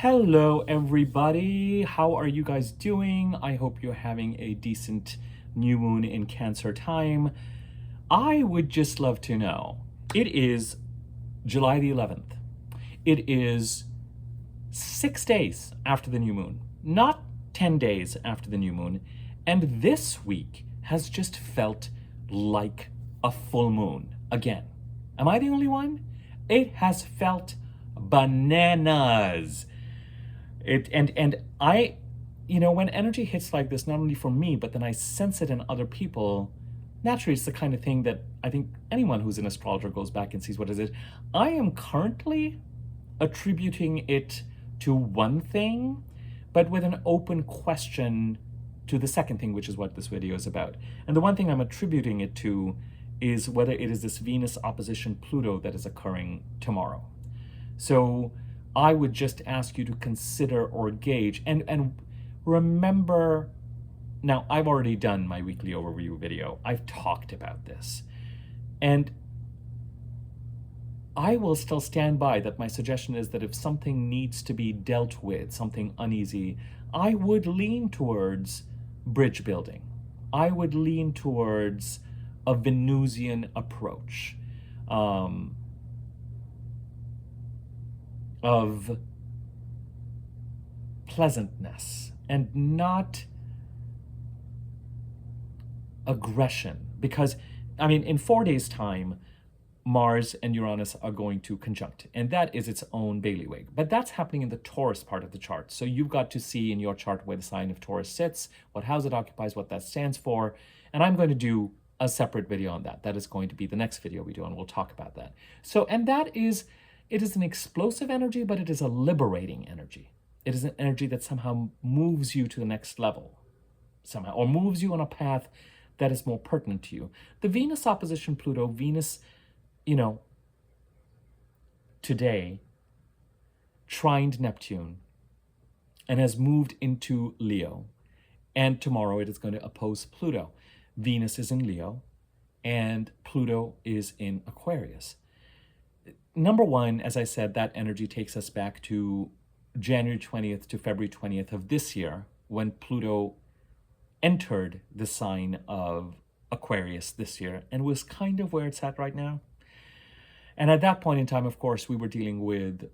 Hello everybody, how are you guys doing? I hope you're having a decent new moon in Cancer time. I would just love to know, it is July the 11th. It is 6 days after the new moon, not 10 days after the new moon, and this week has just felt like a full moon again. Am I the only one? It has felt bananas. And I, when energy hits like this, not only for me, but then I sense it in other people, naturally it's the kind of thing that I think anyone who's an astrologer goes back and sees what is it. I am currently attributing it to one thing, but with an open question to the second thing, which is what this video is about. And the one thing I'm attributing it to is whether it is this Venus opposition Pluto that is occurring tomorrow. So I would just ask you to consider or gauge and remember. Now, I've already done my weekly overview video. I've talked about this. And I will still stand by that. My suggestion is that if something needs to be dealt with, something uneasy, I would lean towards bridge building. I would lean towards a Venusian approach. Of pleasantness and not aggression. Because, in 4 days' time, Mars and Uranus are going to conjunct, and that is its own bailiwick. But that's happening in the Taurus part of the chart. So you've got to see in your chart where the sign of Taurus sits, what house it occupies, what that stands for. And I'm going to do a separate video on that. That is going to be the next video we do, and we'll talk about that. So, and it is an explosive energy, but it is a liberating energy. It is an energy that somehow moves you to the next level, somehow, or moves you on a path that is more pertinent to you. The Venus opposition Pluto, Venus, today trined Neptune and has moved into Leo. And tomorrow it is going to oppose Pluto. Venus is in Leo and Pluto is in Aquarius. Number one, as I said, that energy takes us back to January 20th to February 20th of this year, when Pluto entered the sign of Aquarius this year and was kind of where it's at right now. And at that point in time, of course, we were dealing with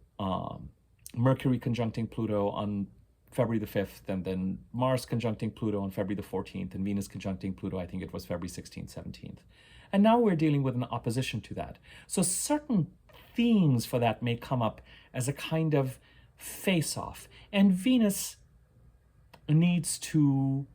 Mercury conjuncting Pluto on February the 5th, and then Mars conjuncting Pluto on February the 14th, and Venus conjuncting Pluto, I think it was February 16th, 17th. And now we're dealing with an opposition to that. So certain themes for that may come up as a kind of face-off. And Venus needs to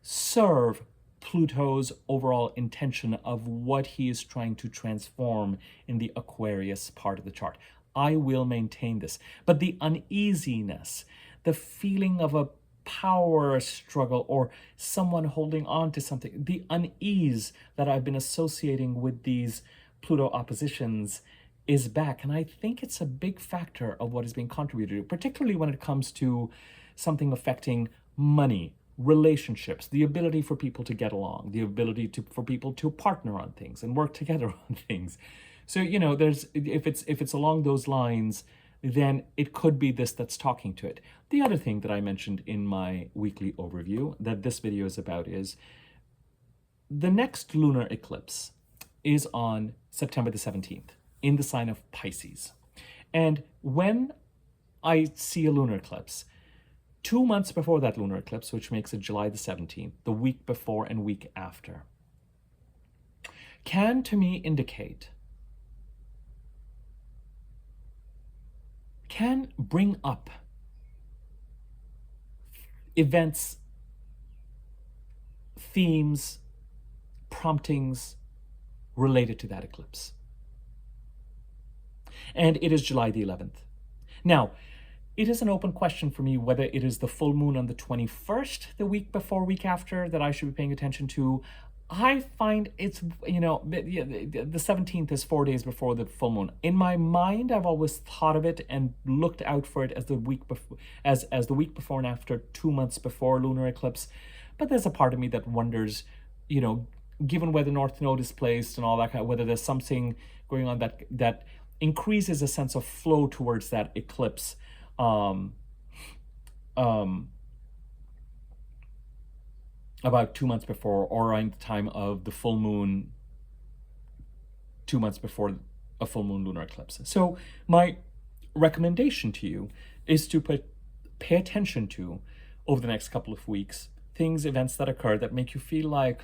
serve Pluto's overall intention of what he is trying to transform in the Aquarius part of the chart. I will maintain this. But the uneasiness, the feeling of a power struggle or someone holding on to something, the unease that I've been associating with these Pluto oppositions is back. And I think it's a big factor of what is being contributed to, particularly when it comes to something affecting money, relationships, the ability for people to get along, the ability for people to partner on things and work together on things. So, there's, if it's along those lines, then it could be this that's talking to it. The other thing that I mentioned in my weekly overview that this video is about is the next lunar eclipse is on September the 17th in the sign of Pisces. And when I see a lunar eclipse, 2 months before that lunar eclipse, which makes it July the 17th, the week before and week after, can to me indicate, can bring up events, themes, promptings related to that eclipse. And it is July the 11th. Now, it is an open question for me whether it is the full moon on the 21st, the week before, week after, that I should be paying attention to. I find it's, the 17th is 4 days before the full moon. In my mind, I've always thought of it and looked out for it as the week before, as the week before and after, 2 months before lunar eclipse. But there's a part of me that wonders, given where the North Node is placed and all that, whether there's something going on that increases a sense of flow towards that eclipse. um, um, about 2 months before, or around the time of the full moon, 2 months before a full moon lunar eclipse. So my recommendation to you is to pay attention to, over the next couple of weeks, events that occur that make you feel like,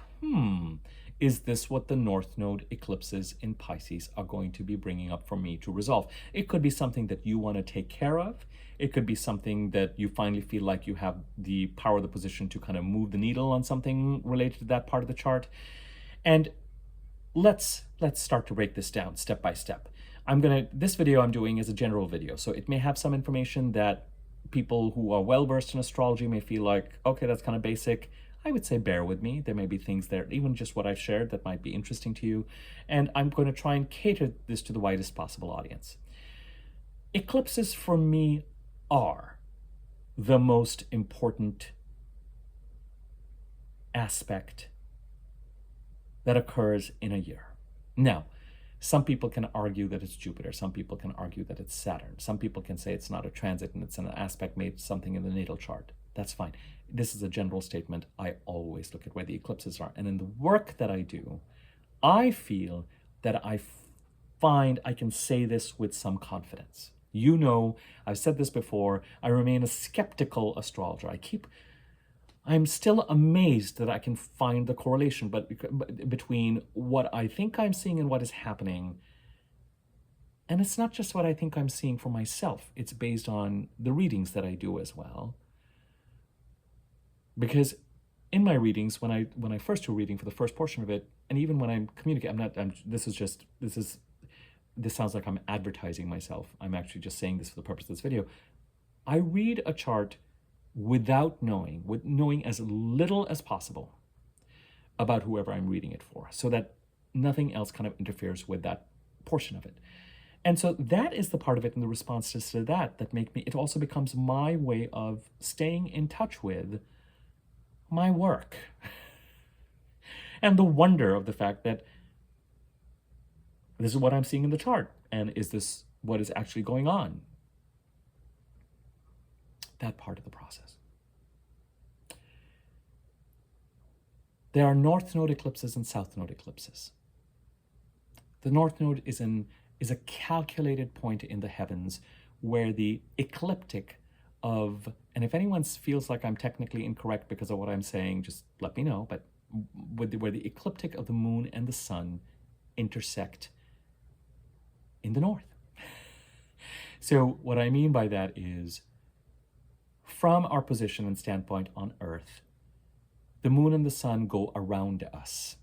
is this what the North Node eclipses in Pisces are going to be bringing up for me to resolve? It could be something that you want to take care of. It could be something that you finally feel like you have the power, the position to kind of move the needle on something related to that part of the chart. And let's start to break this down step by step. This video I'm doing is a general video, so it may have some information that people who are well versed in astrology may feel like, okay, that's kind of basic. I would say bear with me. There may be things there, even just what I've shared, that might be interesting to you. And I'm going to try and cater this to the widest possible audience. Eclipses for me are the most important aspect that occurs in a year. Now, some people can argue that it's Jupiter. Some people can argue that it's Saturn. Some people can say it's not a transit and it's an aspect made something in the natal chart. That's fine. This is a general statement. I always look at where the eclipses are. And in the work that I do, I feel that I find I can say this with some confidence. You know, I've said this before, I remain a skeptical astrologer. I'm still amazed that I can find the correlation between what I think I'm seeing and what is happening. And it's not just what I think I'm seeing for myself. It's based on the readings that I do as well. Because in my readings, when I first do reading for the first portion of it, and even when I'm communicating, this sounds like I'm advertising myself. I'm actually just saying this for the purpose of this video. I read a chart without knowing, with knowing as little as possible about whoever I'm reading it for, so that nothing else kind of interferes with that portion of it. And so that is the part of it, and the responses to that make me, it also becomes my way of staying in touch with my work. And the wonder of the fact that this is what I'm seeing in the chart, and is this what is actually going on? That part of the process. There are North Node eclipses and South Node eclipses. The North Node is a calculated point in the heavens where the ecliptic of, and if anyone feels like I'm technically incorrect because of what I'm saying, just let me know, but where the ecliptic of the moon and the sun intersect in the north. So what I mean by that is, from our position and standpoint on Earth, the moon and the sun go around us.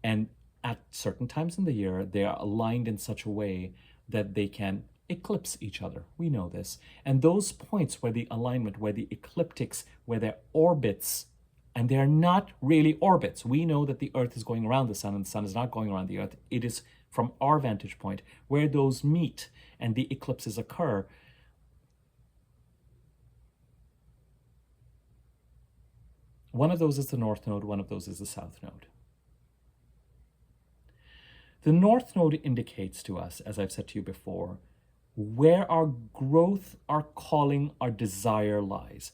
And at certain times in the year, they are aligned in such a way that they can eclipse each other. We know this. And those points where the alignment, where the ecliptics, where their orbits, and they're not really orbits. We know that the Earth is going around the sun and the sun is not going around the Earth. It is from our vantage point where those meet and the eclipses occur. One of those is the North Node, one of those is the South Node. The North Node indicates to us, as I've said to you before, where our growth, our calling, our desire lies.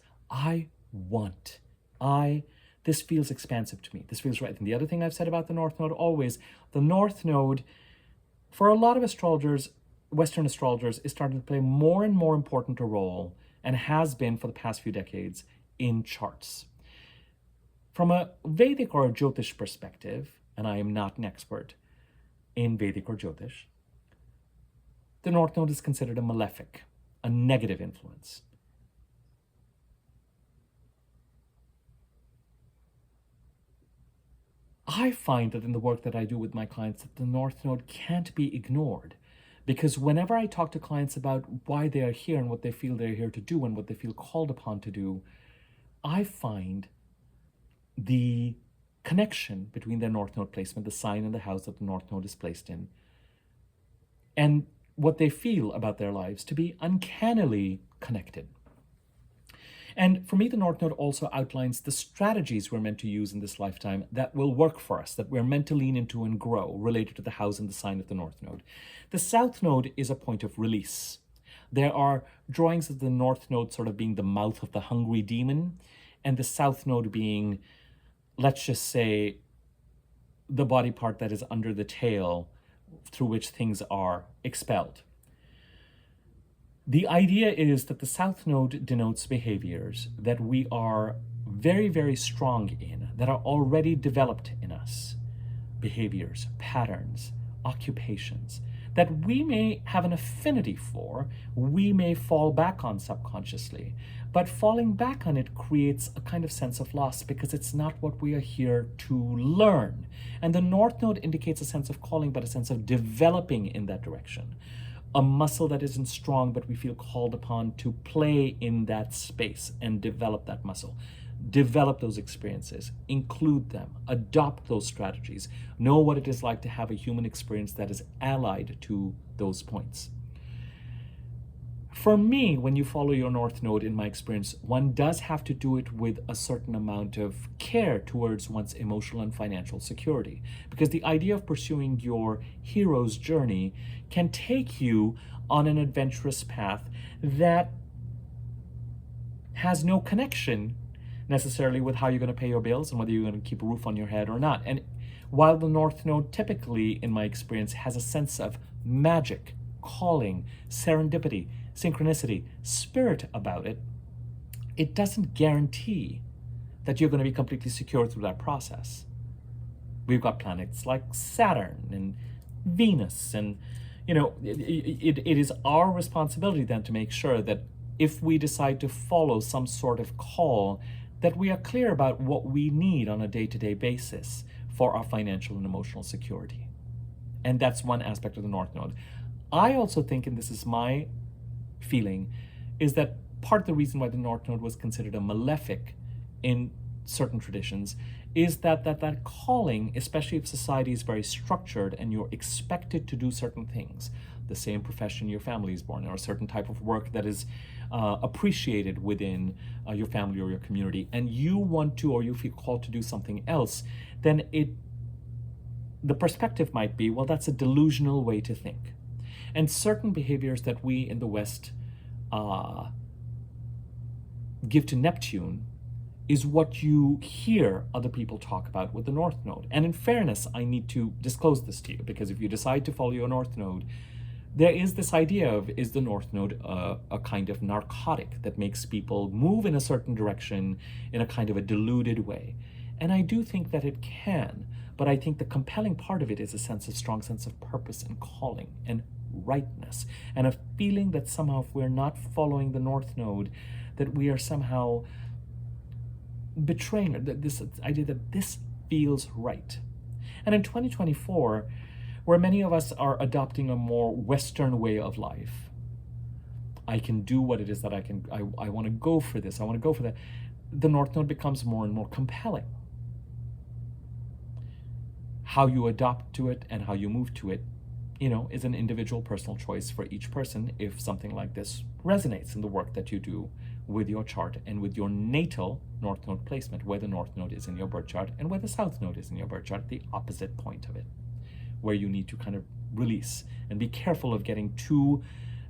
This feels expansive to me. This feels right. And the other thing I've said about the North Node always, the North Node, for a lot of astrologers, Western astrologers, is starting to play more and more important a role, and has been for the past few decades, in charts. From a Vedic or a Jyotish perspective, and I am not an expert in Vedic or Jyotish, the North Node is considered a malefic, a negative influence. I find that in the work that I do with my clients, that the North Node can't be ignored, because whenever I talk to clients about why they are here and what they feel they're here to do and what they feel called upon to do, I find the connection between their North Node placement, the sign and the house that the North Node is placed in, and what they feel about their lives to be uncannily connected. And for me, the North Node also outlines the strategies we're meant to use in this lifetime that will work for us, that we're meant to lean into and grow, related to the house and the sign of the North Node. The South Node is a point of release. There are drawings of the North Node sort of being the mouth of the hungry demon, and the South Node being, let's just say, the body part that is under the tail through which things are expelled. The idea is that the South Node denotes behaviors that we are very, very strong in, that are already developed in us. Behaviors, patterns, occupations that we may have an affinity for, we may fall back on subconsciously. But falling back on it creates a kind of sense of loss because it's not what we are here to learn. And the North Node indicates a sense of calling, but a sense of developing in that direction. A muscle that isn't strong, but we feel called upon to play in that space and develop that muscle. Develop those experiences, include them, adopt those strategies, know what it is like to have a human experience that is allied to those points. For me, when you follow your North Node, in my experience, one does have to do it with a certain amount of care towards one's emotional and financial security. Because the idea of pursuing your hero's journey can take you on an adventurous path that has no connection necessarily with how you're going to pay your bills and whether you're going to keep a roof on your head or not. And while the North Node typically, in my experience, has a sense of magic, calling, serendipity, synchronicity, spirit about it, it doesn't guarantee that you're going to be completely secure through that process. We've got planets like Saturn and Venus, and it is our responsibility then to make sure that if we decide to follow some sort of call, that we are clear about what we need on a day-to-day basis for our financial and emotional security. And that's one aspect of the North Node. I also think, and this is my feeling, is that part of the reason why the North Node was considered a malefic in certain traditions is that calling, especially if society is very structured and you're expected to do certain things, the same profession your family is born in, or a certain type of work that is appreciated within your family or your community, and you want to, or you feel called to do something else, then the perspective might be, well, that's a delusional way to think. And certain behaviors that we in the West give to Neptune is what you hear other people talk about with the North Node. And in fairness, I need to disclose this to you, because if you decide to follow your North Node, there is this idea of, is the North Node a kind of narcotic that makes people move in a certain direction in a kind of a deluded way? And I do think that it can, but I think the compelling part of it is a strong sense of purpose and calling and rightness, and a feeling that somehow if we're not following the North Node, that we are somehow betraying this idea that this feels right. And in 2024, where many of us are adopting a more Western way of life, I can do what it is that I want to go for this, I want to go for that, the North Node becomes more and more compelling. How you adopt to it and how you move to it, is an individual personal choice for each person if something like this resonates in the work that you do with your chart and with your natal North Node placement, where the North Node is in your birth chart and where the South Node is in your birth chart, the opposite point of it, where you need to kind of release and be careful of getting too.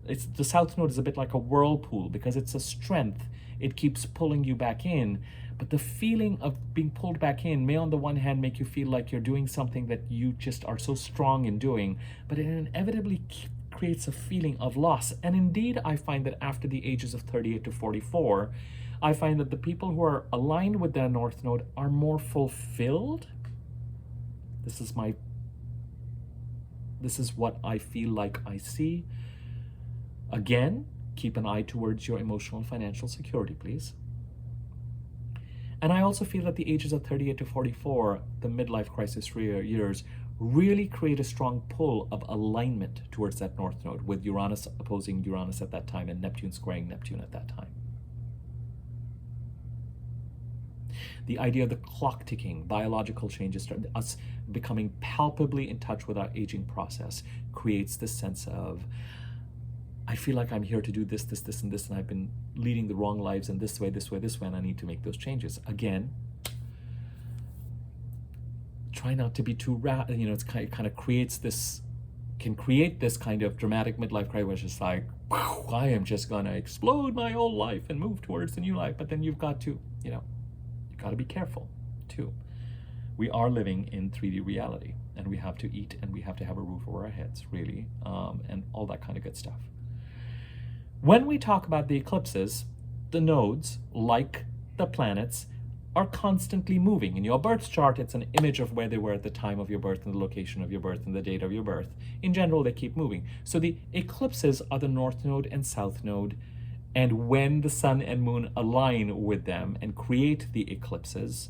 The South Node is a bit like a whirlpool because it's a strength. It keeps pulling you back in, but the feeling of being pulled back in may on the one hand make you feel like you're doing something that you just are so strong in doing, but it inevitably creates a feeling of loss. And indeed, I find that after the ages of 38 to 44, I find that the people who are aligned with their North Node are more fulfilled. This is what I feel like I see. Again, keep an eye towards your emotional and financial security, please. And I also feel that the ages of 38 to 44, the midlife crisis years, really create a strong pull of alignment towards that North Node, with Uranus opposing Uranus at that time and Neptune squaring Neptune at that time. The idea of the clock ticking, biological changes, us becoming palpably in touch with our aging process, creates this sense of, I feel like I'm here to do this, this, this, and this, and I've been leading the wrong lives in this way, and I need to make those changes. Again, try not to be too it kind of creates this can create this kind of dramatic midlife crisis, which is like, I am just gonna explode my old life and move towards the new life. But then you've got to, you've got to be careful too. We are living in 3D reality, and we have to eat, and we have to have a roof over our heads, really, and all that kind of good stuff. When we talk about the eclipses, the nodes, like the planets, are constantly moving. In your birth chart, it's an image of where they were at the time of your birth and the location of your birth and the date of your birth. In general, they keep moving. So the eclipses are the north node and south node, and when the sun and moon align with them and create the eclipses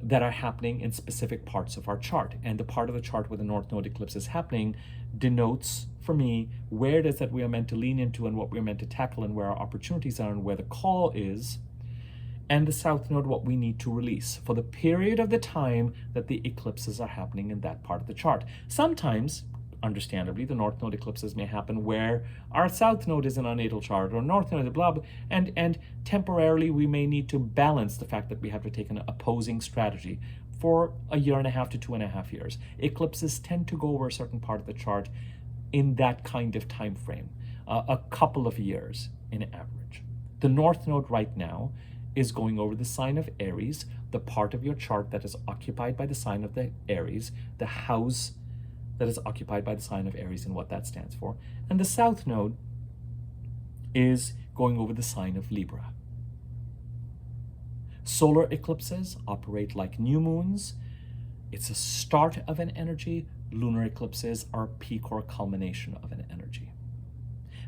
that are happening in specific parts of our chart. And the part of the chart where the north node eclipse is happening denotes, for me, where it is that we are meant to lean into and what we're meant to tackle and where our opportunities are and where the call is. And the south node, what we need to release for the period of the time that the eclipses are happening in that part of the chart. Sometimes, understandably, the north node eclipses may happen where our south node is in our natal chart, or north node, blah, blah, and temporarily we may need to balance the fact that we have to take an opposing strategy for a year and a half to 2.5 years. Eclipses tend to go over a certain part of the chart in that kind of time frame, a couple of years in average. The north node right now is going over the sign of Aries, the part of your chart that is occupied by the sign of the Aries, the house that is occupied by the sign of Aries and what that stands for. And the south node is going over the sign of Libra. Solar eclipses operate like new moons. It's a start of an energy. Lunar eclipses are a peak or culmination of an energy.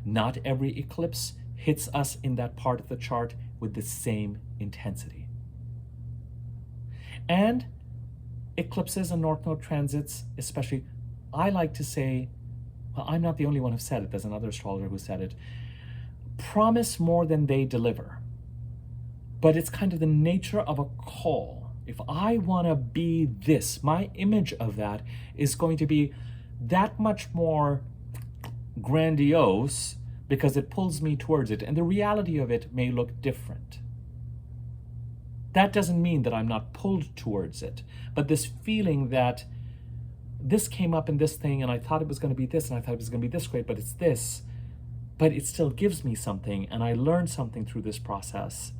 Not every eclipse hits us in that part of the chart with the same intensity. And eclipses and north node transits, especially, I like to say, well, I'm not the only one who said it, there's another astrologer who said it, promise more than they deliver. But it's kind of the nature of a call. If I want to be this, my image of that is going to be that much more grandiose because it pulls me towards it, and the reality of it may look different. That doesn't mean that I'm not pulled towards it, but this feeling that this came up in this thing and I thought it was going to be this and I thought it was going to be this great, but it's this, but it still gives me something and I learned something through this process,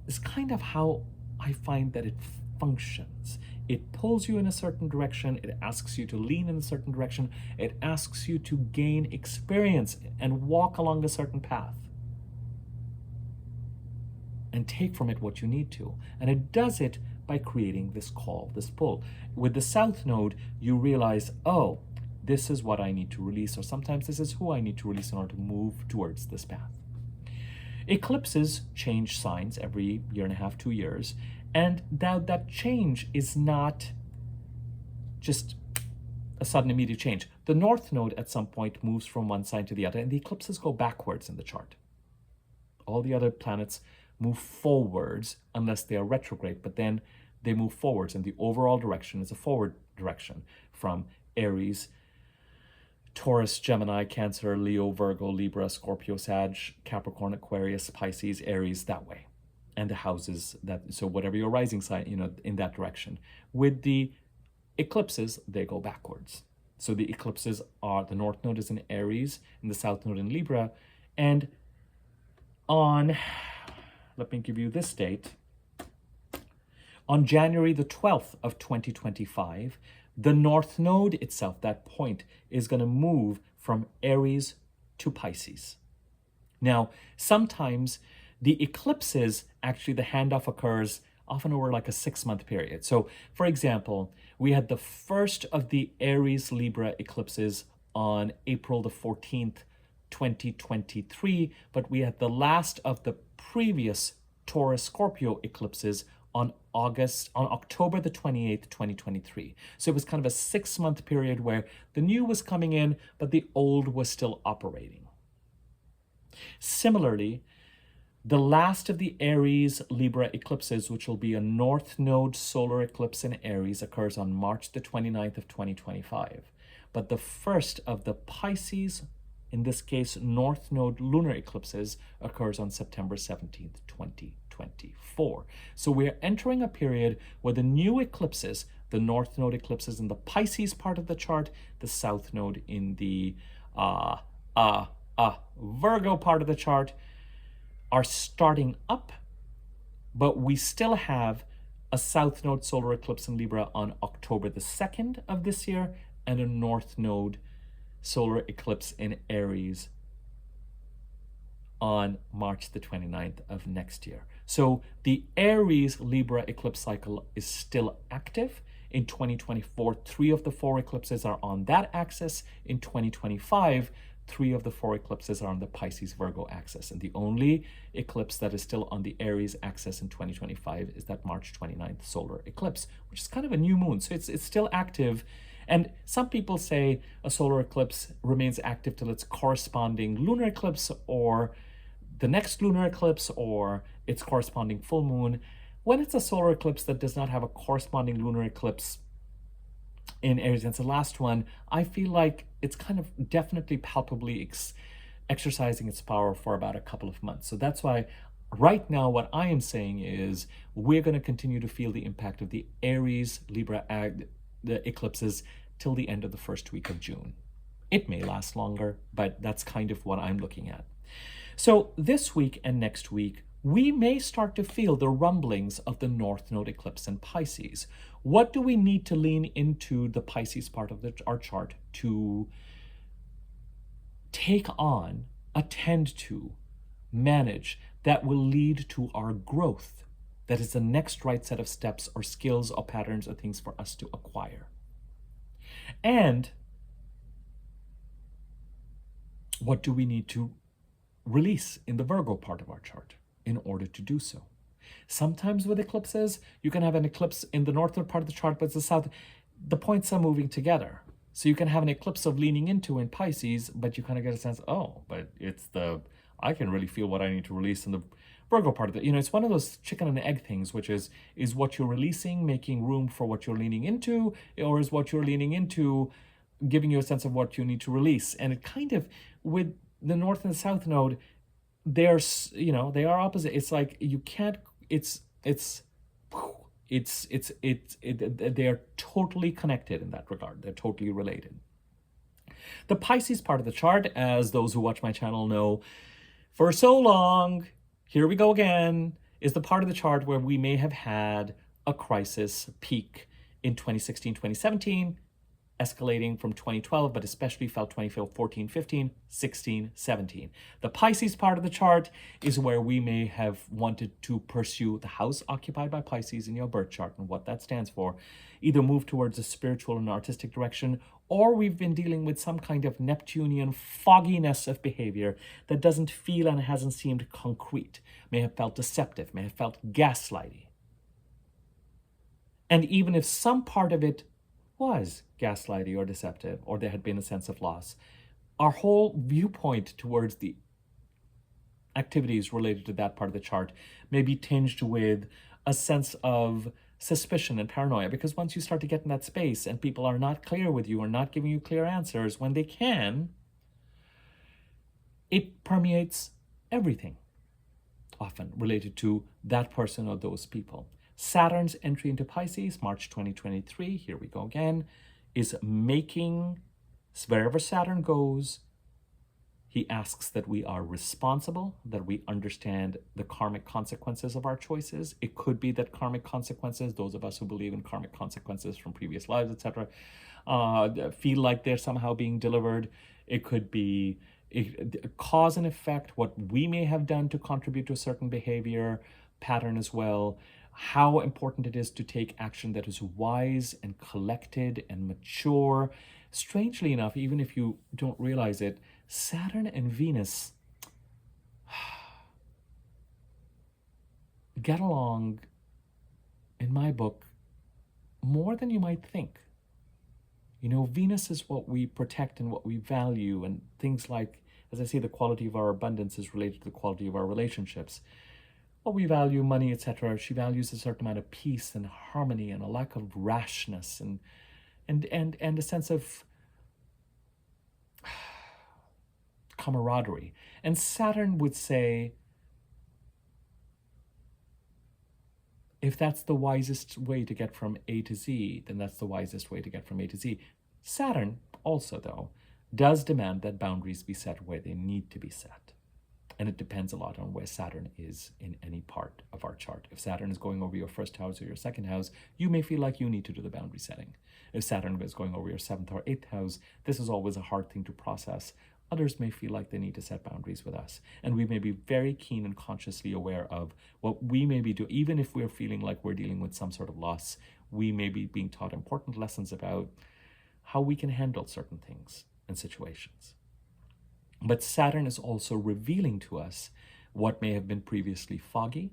is kind of how I find that it functions. It pulls you in a certain direction. It asks you to lean in a certain direction. It asks you to gain experience and walk along a certain path and take from it what you need to. And it does it by creating this call, this pull. With the south node, you realize, oh, this is what I need to release, or sometimes this is who I need to release in order to move towards this path. Eclipses change signs every year and a half, 2 years. And that change is not just a sudden immediate change. The north node at some point moves from one sign to the other, and the eclipses go backwards in the chart. All the other planets move forwards unless they are retrograde, but then they move forwards, and the overall direction is a forward direction from Aries, Taurus, Gemini, Cancer, Leo, Virgo, Libra, Scorpio, Sag, Capricorn, Aquarius, Pisces, Aries, that way. And the houses, so whatever your rising sign, in that direction. With the eclipses, they go backwards. So the eclipses are, the north node is in Aries and the south node in Libra. And on, let me give you this date, on January the 12th of 2025, the north node itself, that point, is going to move from Aries to Pisces. Now, sometimes the eclipses, actually the handoff occurs often over like a 6-month period. So, for example, we had the first of the Aries-Libra eclipses on April the 14th, 2023, but we had the last of the previous Taurus-Scorpio eclipses on October the 28th, 2023. So it was kind of a 6-month period where the new was coming in, but the old was still operating. Similarly, the last of the Aries-Libra eclipses, which will be a north node solar eclipse in Aries, occurs on March the 29th of 2025. But the first of the Pisces, in this case, north node lunar eclipses, occurs on September 17th, 2024. So we're entering a period where the new eclipses, The north node eclipses in the Pisces part of the chart, the south node in the Virgo part of the chart are starting up, but we still have a south node solar eclipse in Libra on October the 2nd of this year and a north node solar eclipse in Aries on March the 29th of next year. So the Aries Libra eclipse cycle is still active. In 2024, 3 of the 4 eclipses are on that axis. In 2025, 3 of the 4 eclipses are on the Pisces Virgo axis. And the only eclipse that is still on the Aries axis in 2025 is that March 29th solar eclipse, which is kind of a new moon. So it's still active. And some people say a solar eclipse remains active till its corresponding lunar eclipse or the next lunar eclipse or its corresponding full moon. When it's a solar eclipse that does not have a corresponding lunar eclipse in Aries, and it's the last one, I feel like it's kind of definitely palpably exercising its power for about a couple of months. So that's why right now what I am saying is we're going to continue to feel the impact of the Aries Libra the eclipses till the end of the first week of June. It may last longer, but that's kind of what I'm looking at. So this week and next week, we may start to feel the rumblings of the North Node eclipse in Pisces. What do we need to lean into the Pisces part of our chart to take on, attend to, manage, that will lead to our growth? That is the next right set of steps or skills or patterns or things for us to acquire. And what do we need to release in the Virgo part of our chart in order to do so? Sometimes with eclipses, you can have an eclipse in the northern part of the chart, but it's the south. The points are moving together. So you can have an eclipse of leaning into in Pisces, but you kind of get a sense, oh, but I can really feel what I need to release in the Virgo part of it. It's one of those chicken and egg things, which is what you're releasing making room for what you're leaning into, or is what you're leaning into giving you a sense of what you need to release? And it kind of, with the north and the south node, they are opposite. It's like you can't, they are totally connected in that regard. They're totally related. The Pisces part of the chart, as those who watch my channel know, for so long, here we go again, is the part of the chart where we may have had a crisis peak in 2016, 2017, escalating from 2012, but especially felt 2014, 15, 16, 17. The Pisces part of the chart is where we may have wanted to pursue the house occupied by Pisces in your birth chart and what that stands for, either move towards a spiritual and artistic direction, or we've been dealing with some kind of Neptunian fogginess of behavior that doesn't feel and hasn't seemed concrete, may have felt deceptive, may have felt gaslighty. And even if some part of it was gaslighty or deceptive, or there had been a sense of loss, our whole viewpoint towards the activities related to that part of the chart may be tinged with a sense of suspicion and paranoia, because once you start to get in that space and people are not clear with you or not giving you clear answers when they can, it permeates everything, often related to that person or those people. Saturn's entry into Pisces, March 2023, here we go again, is making, wherever Saturn goes, he asks that we are responsible, that we understand the karmic consequences of our choices. It could be that karmic consequences, those of us who believe in karmic consequences from previous lives, etc., feel like they're somehow being delivered. It could be cause and effect, what we may have done to contribute to a certain behavior pattern as well. How important it is to take action that is wise and collected and mature. Strangely enough, even if you don't realize it, Saturn and Venus get along, in my book, more than you might think. Venus is what we protect and what we value, and things like, as I say, the quality of our abundance is related to the quality of our relationships. What we value, money, etc. She values a certain amount of peace and harmony and a lack of rashness and a sense of camaraderie. And Saturn would say, if that's the wisest way to get from A to Z, then that's the wisest way to get from A to Z. Saturn also, though, does demand that boundaries be set where they need to be set. And it depends a lot on where Saturn is in any part of our chart. If Saturn is going over your first house or your second house, you may feel like you need to do the boundary setting. If Saturn is going over your seventh or eighth house, this is always a hard thing to process. Others may feel like they need to set boundaries with us. And we may be very keen and consciously aware of what we may be doing. Even if we're feeling like we're dealing with some sort of loss, we may be being taught important lessons about how we can handle certain things and situations. But Saturn is also revealing to us what may have been previously foggy.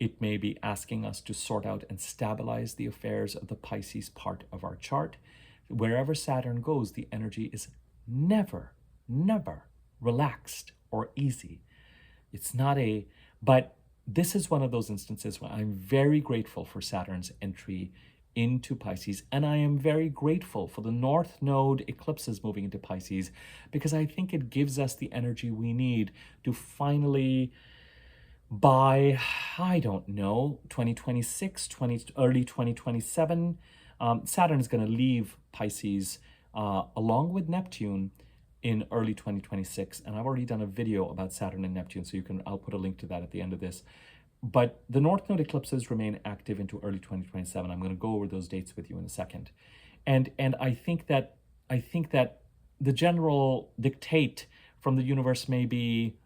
It may be asking us to sort out and stabilize the affairs of the Pisces part of our chart. Wherever Saturn goes, the energy is never relaxed or easy. It's not but this is one of those instances where I'm very grateful for Saturn's entry into Pisces, and I am very grateful for the North Node eclipses moving into Pisces, because I think it gives us the energy we need to finally, by, I don't know, 2026, early 2027, Saturn is going to leave Pisces along with Neptune in early 2026, and I've already done a video about Saturn and Neptune, so I'll put a link to that at the end of this. But the North Node eclipses remain active into early 2027. I'm going to go over those dates with you in a second. And I think that the general dictate from the universe may be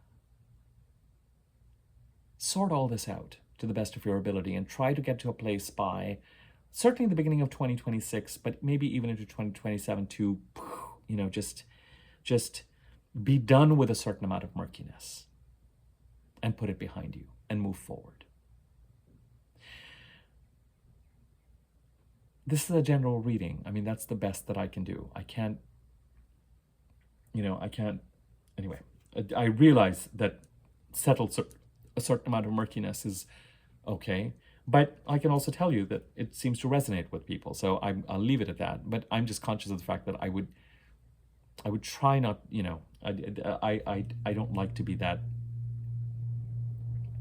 sort all this out to the best of your ability and try to get to a place by certainly the beginning of 2026, but maybe even into 2027 to, just be done with a certain amount of murkiness and put it behind you and move forward. This is a general reading. I mean, that's the best that I can do. I can't, anyway, I realize that a certain amount of murkiness is okay, but I can also tell you that it seems to resonate with people. So I'll leave it at that. But I'm just conscious of the fact that I would try not, I don't like to be that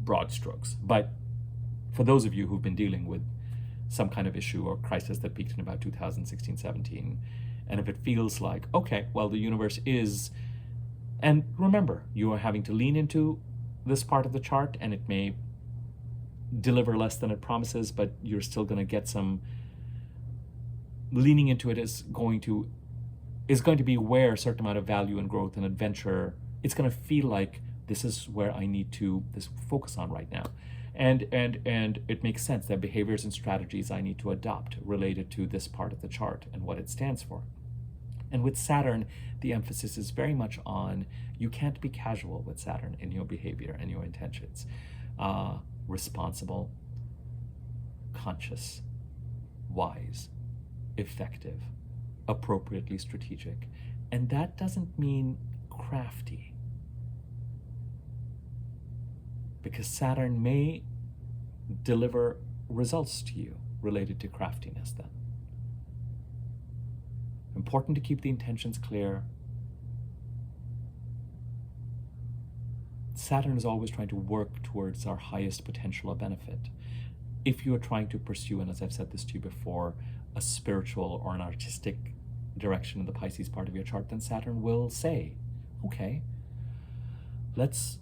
broad strokes. But for those of you who've been dealing with some kind of issue or crisis that peaked in about 2016, 17, and if it feels like, okay, well, the universe is, and remember, you are having to lean into this part of the chart, and it may deliver less than it promises, but you're still going to get some, leaning into it is going to be where a certain amount of value and growth and adventure, it's going to feel like this is where I need to focus on right now. And it makes sense that behaviors and strategies I need to adopt related to this part of the chart and what it stands for. And with Saturn, the emphasis is very much on, you can't be casual with Saturn in your behavior and your intentions. Responsible, conscious, wise, effective, appropriately strategic. And that doesn't mean crafty, because Saturn may deliver results to you related to craftiness then. Important to keep the intentions clear. Saturn is always trying to work towards our highest potential of benefit. If you are trying to pursue, and as I've said this to you before, a spiritual or an artistic direction in the Pisces part of your chart, then Saturn will say, okay, let's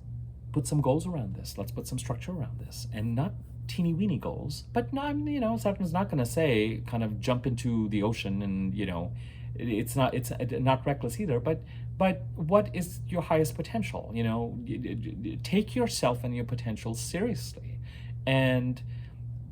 put some goals around this. Let's put some structure around this. And not teeny weeny goals, but Saturn's not going to say kind of jump into the ocean and, it's not reckless either, but what is your highest potential? Take yourself and your potential seriously and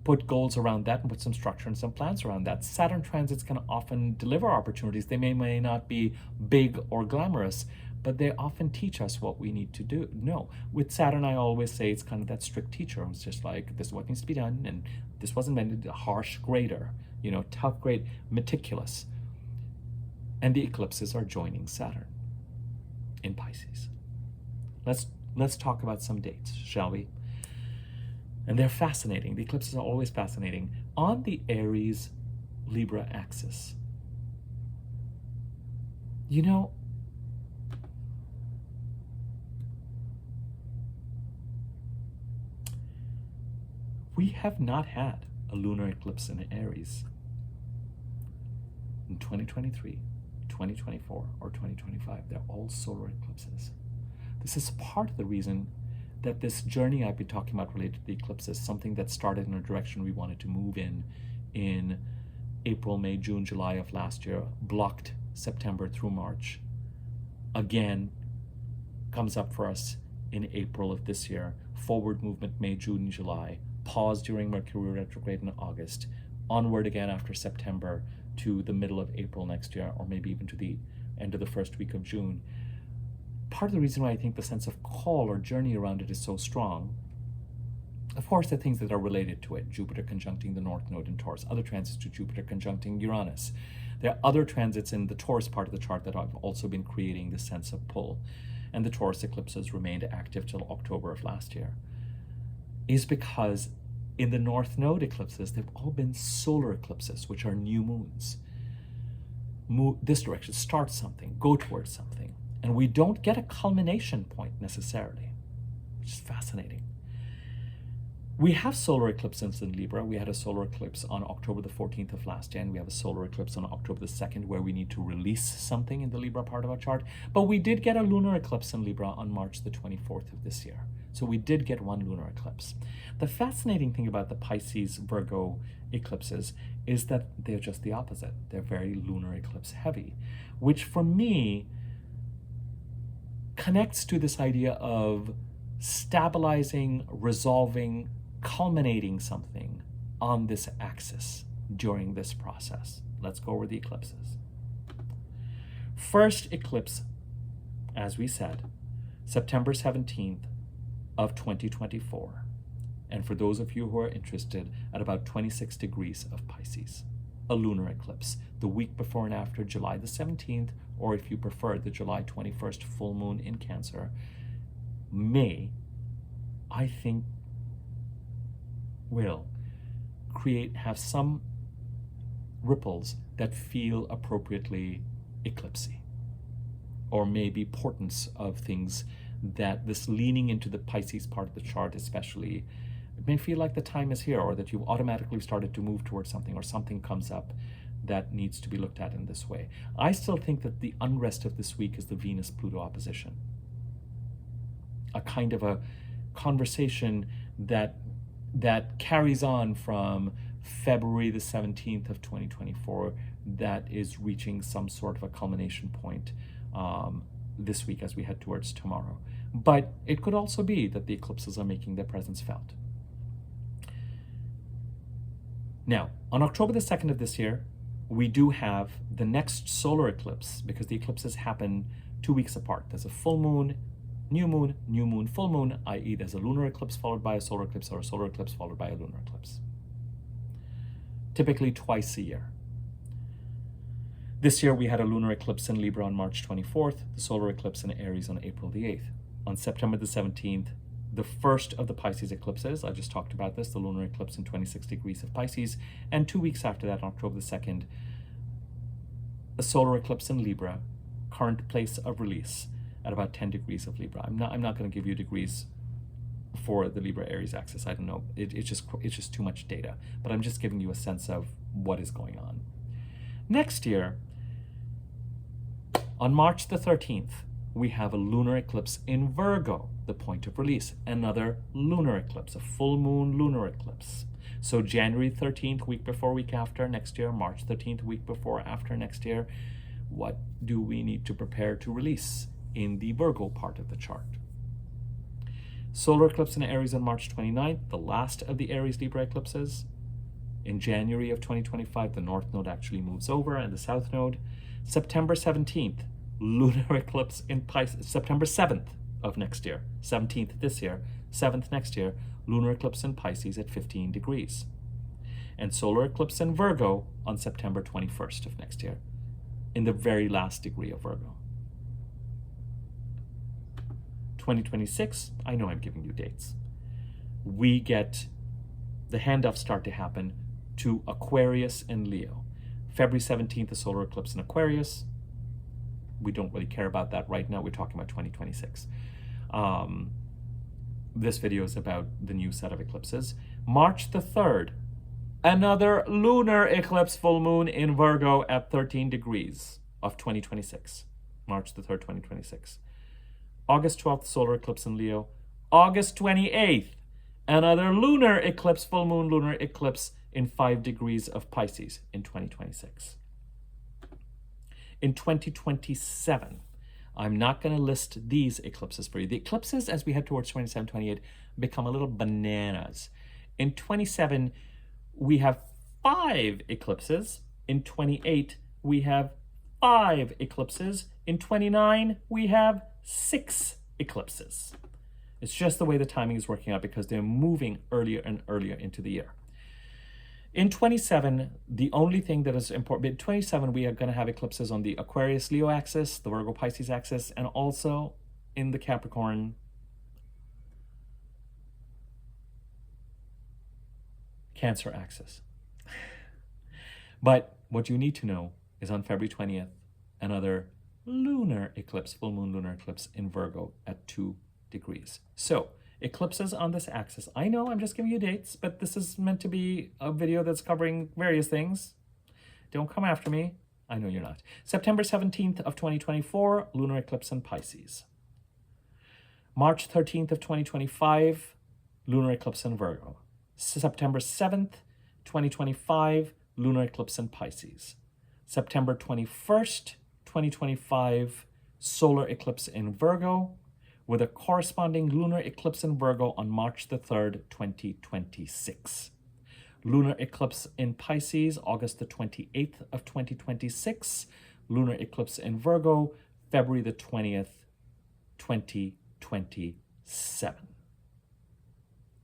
put goals around that and put some structure and some plans around that. Saturn transits can often deliver opportunities. They may not be big or glamorous, but they often teach us what we need to do. No, with Saturn, I always say it's kind of that strict teacher. It's just like, this is what needs to be done, and this wasn't meant to be a harsh grader, tough grade, meticulous. And the eclipses are joining Saturn in Pisces. Let's talk about some dates, shall we? And they're fascinating. The eclipses are always fascinating. On the Aries-Libra axis, We have not had a lunar eclipse in Aries in 2023, 2024, or 2025. They're all solar eclipses. This is part of the reason that this journey I've been talking about related to the eclipses, something that started in a direction we wanted to move in April, May, June, July of last year, blocked September through March, again comes up for us in April of this year. Forward movement May, June, July, pause during Mercury retrograde in August, onward again after September to the middle of April next year, or maybe even to the end of the first week of June. Part of the reason why I think the sense of call or journey around it is so strong, of course, the things that are related to it, Jupiter conjuncting the North Node in Taurus, other transits to Jupiter conjuncting Uranus. There are other transits in the Taurus part of the chart that have also been creating this sense of pull, and the Taurus eclipses remained active till October of last year, is because in the North Node eclipses, they've all been solar eclipses, which are new moons. Move this direction, start something, go towards something. And we don't get a culmination point necessarily, which is fascinating. We have solar eclipses in Libra. We had a solar eclipse on October the 14th of last year, and we have a solar eclipse on October the 2nd where we need to release something in the Libra part of our chart. But we did get a lunar eclipse in Libra on March the 24th of this year. So we did get one lunar eclipse. The fascinating thing about the Pisces Virgo eclipses is that they're just the opposite. They're very lunar eclipse heavy, which for me connects to this idea of stabilizing, resolving, culminating something on this axis during this process. Let's go over the eclipses. First eclipse, as we said, September 17th of 2024. And for those of you who are interested, at about 26 degrees of Pisces, a lunar eclipse, the week before and after July the 17th, or if you prefer, the July 21st full moon in Cancer, may, I think, will have some ripples that feel appropriately eclipsy, or maybe portents of things that this leaning into the Pisces part of the chart especially, it may feel like the time is here, or that you've automatically started to move towards something, or something comes up that needs to be looked at in this way. I still think that the unrest of this week is the Venus-Pluto opposition. A kind of a conversation that carries on from February the 17th of 2024 that is reaching some sort of a culmination point this week as we head towards tomorrow. But it could also be that the eclipses are making their presence felt. Now, on October the 2nd of this year, we do have the next solar eclipse, because the eclipses happen 2 weeks apart. There's a full moon, new moon, full moon, i.e. there's a lunar eclipse followed by a solar eclipse, or a solar eclipse followed by a lunar eclipse. Typically twice a year. This year we had a lunar eclipse in Libra on March 24th, the solar eclipse in Aries on April the 8th. On September the 17th, the first of the Pisces eclipses, I just talked about this, the lunar eclipse in 26 degrees of Pisces, and 2 weeks after that, on October the 2nd, a solar eclipse in Libra, current place of release at about 10 degrees of Libra. I'm not going to give you degrees for the Libra Aries axis. I don't know. It's just too much data, but I'm just giving you a sense of what is going on. Next year, on March the 13th, we have a lunar eclipse in Virgo, the point of release, another lunar eclipse, a full moon lunar eclipse. So January 13th, week before, week after next year, March 13th, week before, after next year, what do we need to prepare to release in the Virgo part of the chart? Solar eclipse in Aries on March 29th, the last of the Aries Libra eclipses. In January of 2025, the North Node actually moves over, and the South Node. September 17th, lunar eclipse in Pisces. September 7th of next year, 17th this year, 7th next year, lunar eclipse in Pisces at 15 degrees. And solar eclipse in Virgo on September 21st of next year, in the very last degree of Virgo. 2026, I know I'm giving you dates. We get the handoffs start to happen to Aquarius and Leo. February 17th, the solar eclipse in Aquarius. We don't really care about that right now. We're talking about 2026. this video is about the new set of eclipses. March the 3rd, another lunar eclipse full moon in Virgo at 13 degrees of 2026. March the 3rd, 2026. August 12th, solar eclipse in Leo. August 28th, another lunar eclipse, full moon lunar eclipse in 5 degrees of Pisces in 2026. In 2027, I'm not going to list these eclipses for you. The eclipses, as we head towards 27, 28, become a little bananas. In 27, we have 5 eclipses. In 28, we have 5 eclipses. In 29, we have 6 eclipses. It's just the way the timing is working out because they're moving earlier and earlier into the year. In 27, the only thing that is important, in 27, we are going to have eclipses on the Aquarius-Leo axis, the Virgo-Pisces axis, and also in the Capricorn Cancer axis. But what you need to know is on February 20th, another lunar eclipse, full moon lunar eclipse in Virgo at 2 degrees. So eclipses on this axis. I know I'm just giving you dates, but this is meant to be a video that's covering various things. Don't come after me. I know you're not. September 17th of 2024, lunar eclipse in Pisces. March 13th of 2025, lunar eclipse in Virgo. September 7th, 2025, lunar eclipse in Pisces. September 21st, 2025, solar eclipse in Virgo, with a corresponding lunar eclipse in Virgo on March the 3rd, 2026. Lunar eclipse in Pisces, August the 28th of 2026. Lunar eclipse in Virgo, February the 20th, 2027.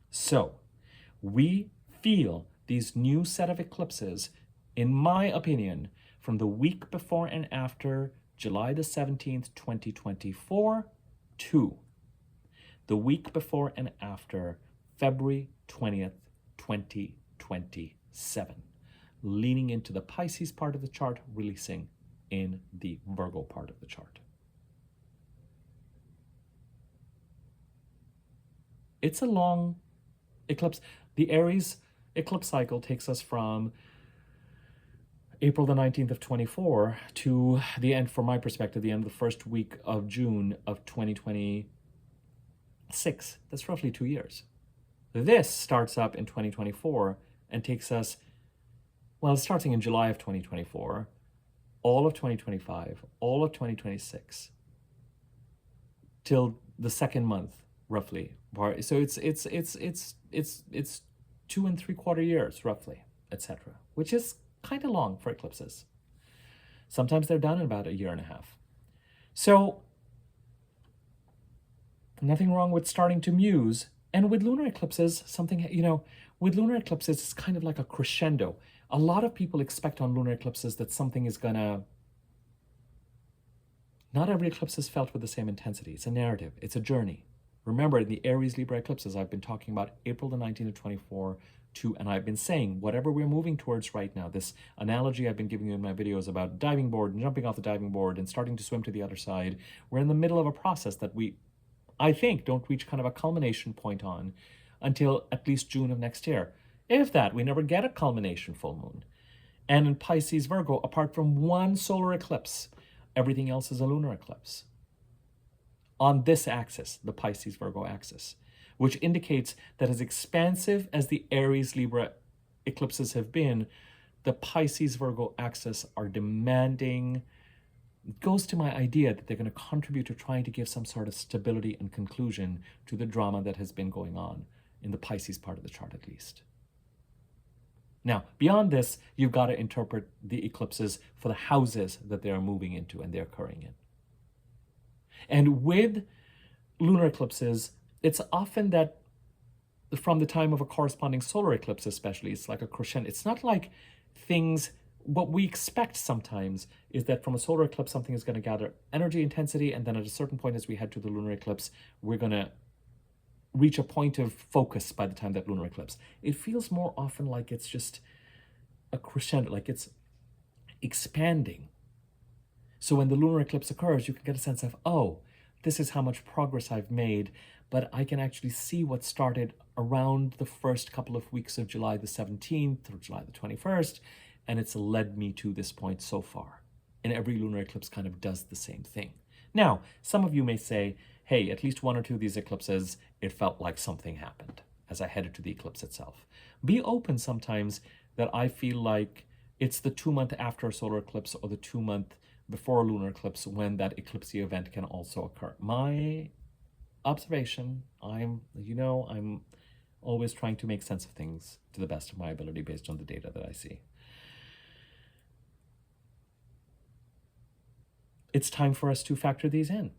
So, we feel these new set of eclipses, in my opinion, from the week before and after July the 17th, 2024, to the week before and after February 20th, 2027, leaning into the Pisces part of the chart, releasing in the Virgo part of the chart. It's a long eclipse. The Aries eclipse cycle takes us from April the 19th of 24 to the end, from my perspective, the end of the first week of June of 2026. That's roughly 2 years. This starts up in 2024 and takes us, well, starting in July of 2024, all of 2025, all of 2026, till the second month, roughly. So it's 2 3/4 years, roughly, etc., which is kind of long for eclipses. Sometimes they're done in about 1.5 years. So nothing wrong with starting to muse. And with lunar eclipses, something, with lunar eclipses, it's kind of like a crescendo. A lot of people expect on lunar eclipses that something is gonna, not every eclipse is felt with the same intensity. It's a narrative, it's a journey. Remember, in the Aries Libra eclipses, I've been talking about April the 19th of 24 to, and I've been saying, whatever we're moving towards right now, this analogy I've been giving you in my videos about diving board and jumping off the diving board and starting to swim to the other side, we're in the middle of a process that we, I think, don't reach kind of a culmination point on until at least June of next year. If that, we never get a culmination full moon. And in Pisces Virgo, apart from one solar eclipse, everything else is a lunar eclipse. On this axis, the Pisces Virgo axis, which indicates that as expansive as the Aries Libra eclipses have been, the Pisces Virgo axis are demanding. It goes to my idea that they're going to contribute to trying to give some sort of stability and conclusion to the drama that has been going on in the Pisces part of the chart, at least. Now, beyond this, you've got to interpret the eclipses for the houses that they are moving into and they're occurring in. And with lunar eclipses, it's often that from the time of a corresponding solar eclipse especially, it's like a crescendo. It's not like things, what we expect sometimes is that from a solar eclipse, something is going to gather energy intensity, and then at a certain point as we head to the lunar eclipse, we're going to reach a point of focus by the time that lunar eclipse. It feels more often like it's just a crescendo, like it's expanding. So when the lunar eclipse occurs, you can get a sense of, oh, this is how much progress I've made. but I can actually see what started around the first couple of weeks of July the 17th or July the 21st, and it's led me to this point so far. And every lunar eclipse kind of does the same thing. Now, some of you may say, hey, at least one or two of these eclipses, it felt like something happened as I headed to the eclipse itself. Be open sometimes that I feel like it's the 2 month after a solar eclipse or the 2 month before a lunar eclipse when that eclipsy event can also occur. My observation, I'm always trying to make sense of things to the best of my ability based on the data that I see. It's time for us to factor these in.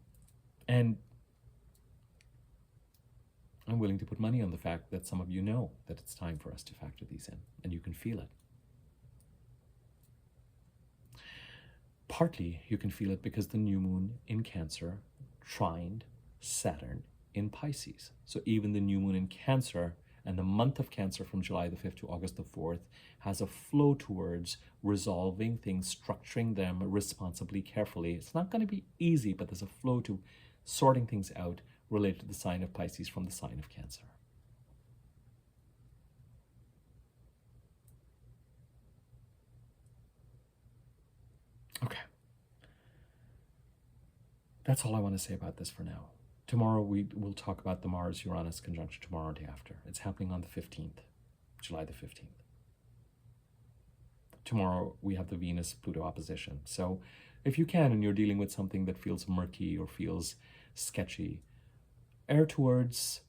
And I'm willing to put money on the fact that some of you know that it's time for us to factor these in, and you can feel it. Partly you can feel it because the new moon in Cancer trined Saturn in Pisces. So even the new moon in Cancer and the month of Cancer from July the 5th to August the 4th has a flow towards resolving things, structuring them responsibly, carefully. It's not going to be easy, but there's a flow to sorting things out related to the sign of Pisces from the sign of Cancer. Okay. That's all I want to say about this for now. Tomorrow we will talk about the Mars-Uranus conjunction tomorrow and day after. It's happening on the 15th, July the 15th. Tomorrow we have the Venus-Pluto opposition. So if you can and you're dealing with something that feels murky or feels sketchy, err towards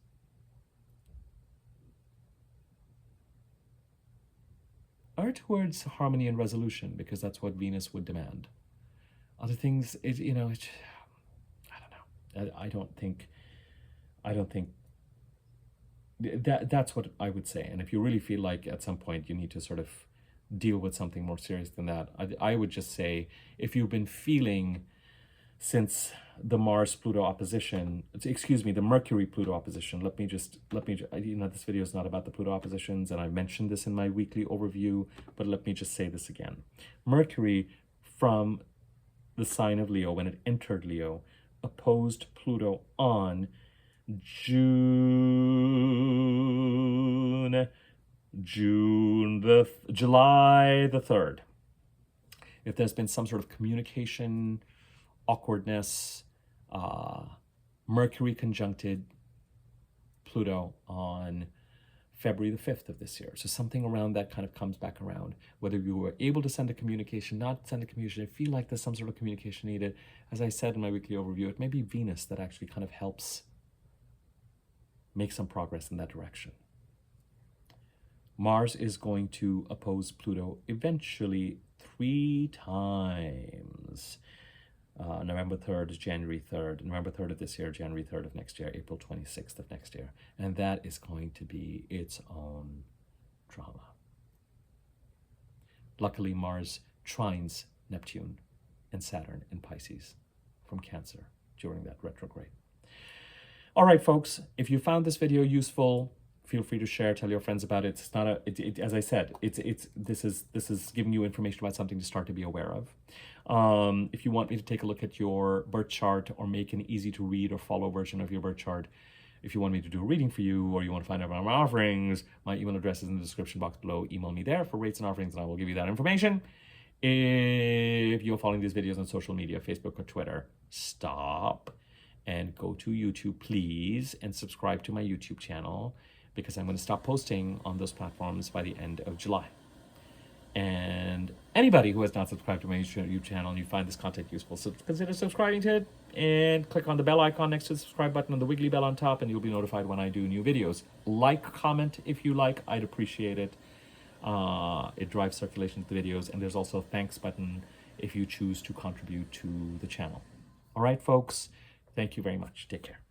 harmony and resolution, because that's what Venus would demand. Other things, I don't know. I don't think that's what I would say. And if you really feel like at some point you need to sort of deal with something more serious than that, I would just say, if you've been feeling since the Mars-Pluto opposition, the Mercury-Pluto opposition, let me just, this video is not about the Pluto oppositions, and I mentioned this in my weekly overview, but let me just say this again. Mercury, from the sign of Leo, when it entered Leo, opposed Pluto on July the 3rd. If there's been some sort of communication awkwardness, Mercury conjuncted Pluto on February the 5th of this year. So something around that kind of comes back around. Whether you were able to send a communication, not send a communication, I feel like there's some sort of communication needed. As I said in my weekly overview, it may be Venus that actually kind of helps make some progress in that direction. Mars is going to oppose Pluto eventually 3 times. November 3rd, January 3rd, November 3rd of this year, January 3rd of next year, April 26th of next year. And that is going to be its own drama. Luckily, Mars trines Neptune and Saturn in Pisces from Cancer during that retrograde. All right, folks, if you found this video useful, feel free to share, tell your friends about it. It's not as I said, this is giving you information about something to start to be aware of. If you want me to take a look at your birth chart or make an easy to read or follow version of your birth chart, if you want me to do a reading for you, or you want to find out about my offerings, my email address is in the description box below. Email me there for rates and offerings, and I will give you that information. If you're following these videos on social media, Facebook or Twitter, stop and go to YouTube, please, and subscribe to my YouTube channel, because I'm going to stop posting on those platforms by the end of July. And anybody who has not subscribed to my YouTube channel and you find this content useful, so consider subscribing to it, and click on the bell icon next to the subscribe button and the wiggly bell on top, and you'll be notified when I do new videos. Like, comment if you like, I'd appreciate it. It drives circulation to the videos, and there's also a thanks button if you choose to contribute to the channel. All right, folks, thank you very much. Take care.